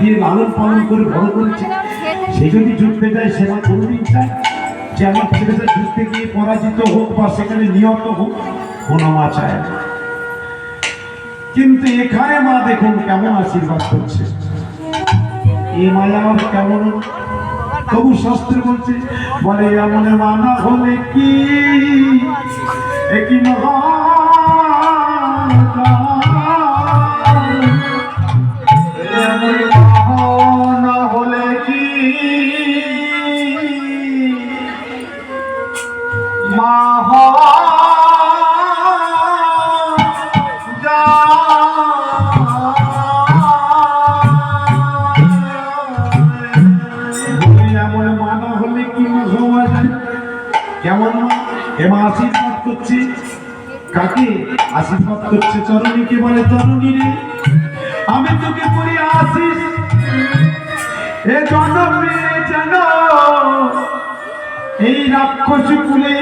দিয়ে লালন পালন করে বড় করেছে, সে যদি যুদ্ধে যায় সেবা কোনোদিন চায় যে আমার ছেলেটা যুদ্ধে গিয়ে পরাজিত হোক বা সেখানে নিহত হোক, কোনো মা চায় না। কিন্তু এখানে মা দেখুন কেমন আশীর্বাদ করছে, এই মায়া কেমন, তবু শাস্ত্র বলছে, বলে এমন মানা হলে কি একই না হলে কি মা কেমন এমা আশীর্বাদ করছে, কাকে আশীর্বাদ করছে? তরুণীকে বলে, তরুণী রে আমি তোকে করি আশিস, এ জন্মে যেন এই রাক্ষসী কুলে